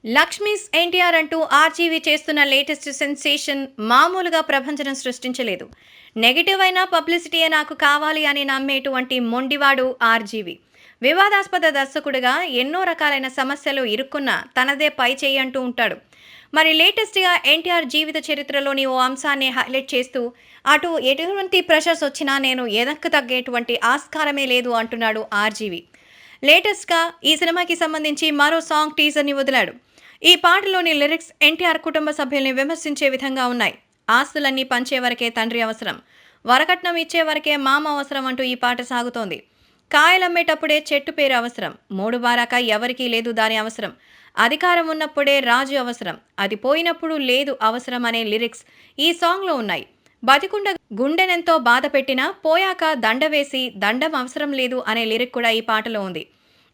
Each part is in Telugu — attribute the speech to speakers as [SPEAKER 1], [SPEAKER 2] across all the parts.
[SPEAKER 1] లక్ష్మీస్ ఎన్టీఆర్ అంటూ ఆర్జీవీ చేస్తున్న లేటెస్ట్ సెన్సేషన్ మామూలుగా ప్రభంజనం సృష్టించలేదు. నెగిటివ్ అయినా పబ్లిసిటీయే నాకు కావాలి అని నమ్మేటువంటి మొండివాడు ఆర్జీవీ. వివాదాస్పద దర్శకుడిగా ఎన్నో రకాలైన సమస్యలు ఇరుక్కున్న తనదే పై చేయి అంటూ ఉంటాడు. మరి లేటెస్ట్గా ఎన్టీఆర్ జీవిత చరిత్రలోని ఓ అంశాన్ని హైలైట్ చేస్తూ అటు ఎటువంటి ప్రెషర్స్ వచ్చినా నేను ఎనక్కు తగ్గేటువంటి ఆస్కారమే లేదు అంటున్నాడు ఆర్జీవీ. లేటెస్ట్గా ఈ సినిమాకి సంబంధించి మరో సాంగ్ టీజర్ని వదిలాడు. ఈ పాటలోని లిరిక్స్ ఎన్టీఆర్ కుటుంబ సభ్యుల్ని విమర్శించే విధంగా ఉన్నాయి. ఆస్తులన్నీ పంచే వరకే తండ్రి అవసరం, వరకట్నం ఇచ్చే వరకే మామ అవసరం అంటూ ఈ పాట సాగుతోంది. కాయలమ్మేటప్పుడే చెట్టు పేరు అవసరం, మూడు బారాక ఎవరికీ లేదు దాని అవసరం, అధికారం ఉన్నప్పుడే రాజు అవసరం, అది పోయినప్పుడు లేదు అవసరం అనే లిరిక్స్ ఈ సాంగ్లో ఉన్నాయి. బతికుండ గుండెనెంతో బాధ పెట్టినా పోయాక దండ వేసి దండం అవసరం లేదు అనే లిరిక్ కూడా ఈ పాటలో ఉంది.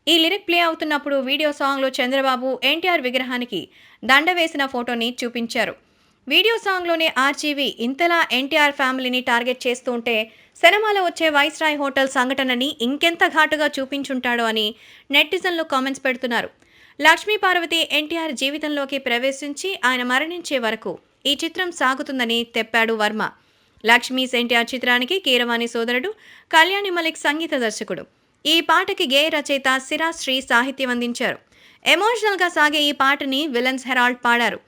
[SPEAKER 1] ఈ లిరిక్ ప్లే అవుతున్నప్పుడు వీడియో సాంగ్లో చంద్రబాబు ఎన్టీఆర్ విగ్రహానికి దండ వేసిన ఫోటోని చూపించారు. వీడియో సాంగ్లోనే ఆర్జీవీ ఇంతలా ఎన్టీఆర్ ఫ్యామిలీని టార్గెట్ చేస్తూ ఉంటే సినిమాలో వచ్చే వైస్రాయ్ హోటల్ సంఘటనని ఇంకెంత ఘాటుగా చూపించుంటాడో అని నెటిజన్లు కామెంట్స్ పెడుతున్నారు. లక్ష్మీ పార్వతి ఎన్టీఆర్ జీవితంలోకి ప్రవేశించి ఆయన మరణించే వరకు ఈ చిత్రం సాగుతుందని చెప్పాడు వర్మ. లక్ష్మీస్ ఎన్టీఆర్ చిత్రానికి కీరవాణి సోదరుడు కళ్యాణి మలిక్ సంగీత దర్శకుడు. ఈ పాటకి గేయ రచయిత సిరాజ్ శ్రీ సాహిత్యం అందించారు. ఎమోషనల్గా సాగే ఈ పాటని విలన్స్ హెరాల్డ్ పాడారు.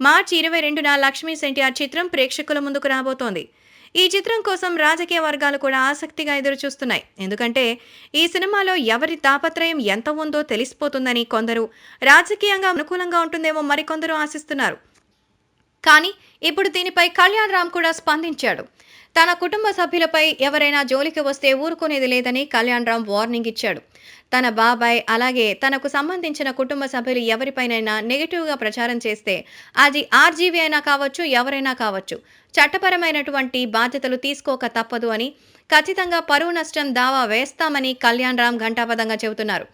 [SPEAKER 1] మార్చి 22న లక్ష్మీస్ ఎన్టీఆర్ చిత్రం ప్రేక్షకుల ముందుకు రాబోతోంది. ఈ చిత్రం కోసం రాజకీయ వర్గాలు కూడా ఆసక్తిగా ఎదురుచూస్తున్నాయి. ఎందుకంటే ఈ సినిమాలో ఎవరి తాపత్రయం ఎంత ఉందో తెలిసిపోతుందని కొందరు, రాజకీయంగా అనుకూలంగా ఉంటుందేమో మరికొందరు ఆశిస్తున్నారు. కానీ ఇప్పుడు దీనిపై కళ్యాణ్ రామ్ కూడా స్పందించాడు. తన కుటుంబ సభ్యులపై ఎవరైనా జోలికి వస్తే ఊరుకునేది లేదని కళ్యాణ్ రామ్ వార్నింగ్ ఇచ్చాడు. తన బాబాయ్ అలాగే తనకు సంబంధించిన కుటుంబ సభ్యులు ఎవరిపైనైనా నెగిటివ్గా ప్రచారం చేస్తే అది ఆర్జీవీ అయినా కావచ్చు, ఎవరైనా కావచ్చు, చట్టపరమైనటువంటి బాధ్యతలు తీసుకోక తప్పదు అని, ఖచ్చితంగా పరువు నష్టం దావా వేస్తామని కళ్యాణ్ రామ్ ఘంటాపథంగా చెబుతున్నారు.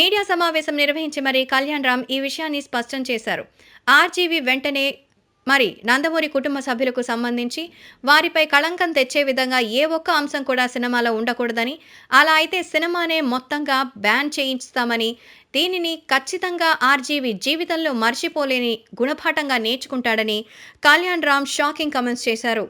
[SPEAKER 1] మీడియా సమావేశం నిర్వహించి మరీ కళ్యాణ్ రామ్ ఈ విషయాన్ని స్పష్టం చేశారు. ఆర్జీవీ వెంటనే మరి నందమూరి కుటుంబ సభ్యులకు సంబంధించి వారిపై కళంకం తెచ్చే విధంగా ఏ ఒక్క అంశం కూడా సినిమాలో ఉండకూడదని, అలా అయితే సినిమానే మొత్తంగా బ్యాన్ చేయిస్తామని, దీనిని ఖచ్చితంగా ఆర్జీవీ జీవితంలో మర్చిపోలేని గుణపాఠంగా నేర్చుకుంటాడని కళ్యాణ్ రామ్ షాకింగ్ కామెంట్స్ చేశారు.